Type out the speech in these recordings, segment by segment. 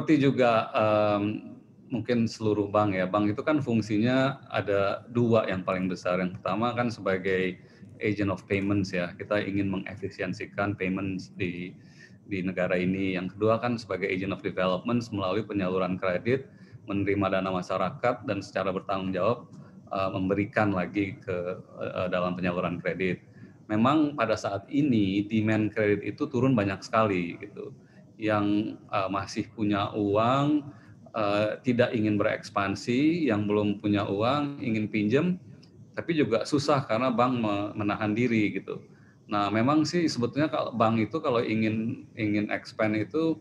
seperti juga, mungkin seluruh bank ya, bank itu kan fungsinya ada 2 yang paling besar. Yang pertama kan sebagai agent of payments ya, kita ingin mengefisiensikan payments di negara ini. Yang kedua kan sebagai agent of development melalui penyaluran kredit, menerima dana masyarakat dan secara bertanggung jawab, memberikan lagi ke dalam penyaluran kredit. Memang pada saat ini demand kredit itu turun banyak sekali gitu. Yang, masih punya uang, tidak ingin berekspansi, yang belum punya uang ingin pinjam, tapi juga susah karena bank menahan diri gitu. Nah, memang sih sebetulnya kalau bank itu kalau ingin ingin expand itu,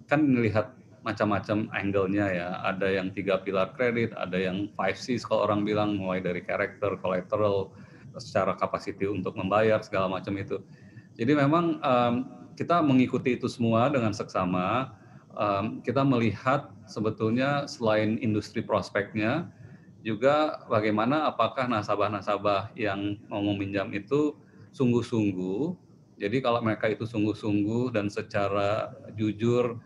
kan melihat macam-macam angle-nya ya. Ada yang 3 pilar kredit, ada yang 5 Cs kalau orang bilang, mulai dari character, collateral, secara capacity untuk membayar segala macam itu. Jadi memang, kita mengikuti itu semua dengan seksama, kita melihat sebetulnya selain industri prospeknya, juga bagaimana apakah nasabah-nasabah yang mau meminjam itu sungguh-sungguh. Jadi kalau mereka itu sungguh-sungguh dan secara jujur,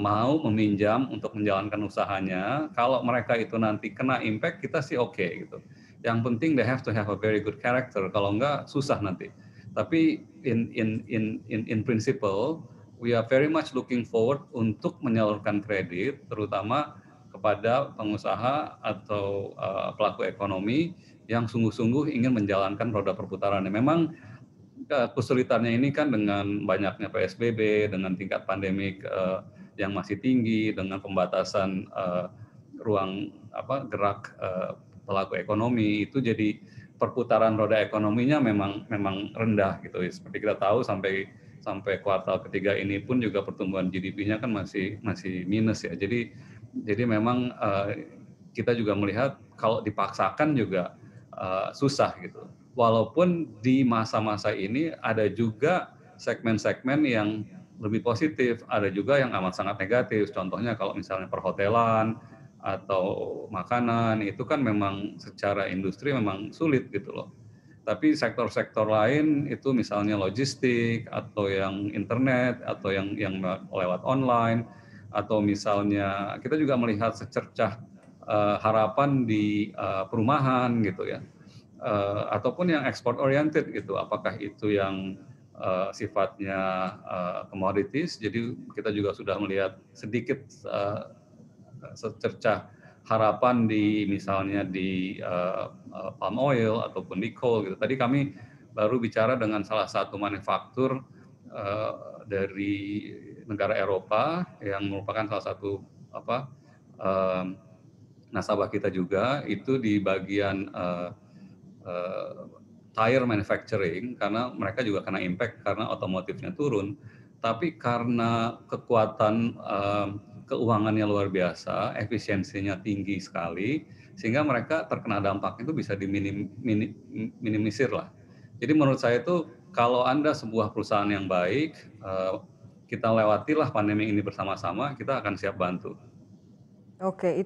mau meminjam untuk menjalankan usahanya, kalau mereka itu nanti kena impact, kita sih oke gitu. Yang penting they have to have a very good character, kalau enggak susah nanti. Tapi in principle, we are very much looking forward untuk menyalurkan kredit, terutama kepada pengusaha atau pelaku ekonomi yang sungguh-sungguh ingin menjalankan roda perputarannya. Memang kesulitannya ini kan dengan banyaknya PSBB, dengan tingkat pandemik yang masih tinggi, dengan pembatasan ruang gerak pelaku ekonomi, itu jadi perputaran roda ekonominya memang memang rendah gitu. Seperti kita tahu sampai sampai kuartal ketiga ini pun juga pertumbuhan GDP-nya kan masih masih minus ya. Jadi memang kita juga melihat kalau dipaksakan juga susah gitu. Walaupun di masa-masa ini ada juga segmen-segmen yang lebih positif, ada juga yang amat sangat negatif. Contohnya kalau misalnya perhotelan atau makanan, itu kan memang secara industri memang sulit gitu loh. Tapi sektor-sektor lain itu misalnya logistik atau yang internet atau yang lewat online atau misalnya kita juga melihat secercah harapan di perumahan gitu ya. Ataupun yang export oriented gitu, apakah itu yang sifatnya commodities, jadi kita juga sudah melihat sedikit secercah harapan di misalnya di palm oil ataupun di coal gitu. Tadi kami baru bicara dengan salah satu manufaktur dari negara Eropa yang merupakan salah satu nasabah kita juga, itu di bagian uh, tire manufacturing, karena mereka juga kena impact karena otomotifnya turun. Tapi karena kekuatan keuangannya luar biasa, efisiensinya tinggi sekali, sehingga mereka terkena dampak itu bisa diminimisir lah. Jadi menurut saya itu kalau Anda sebuah perusahaan yang baik, kita lewatilah pandemi ini bersama-sama, kita akan siap bantu. Oke,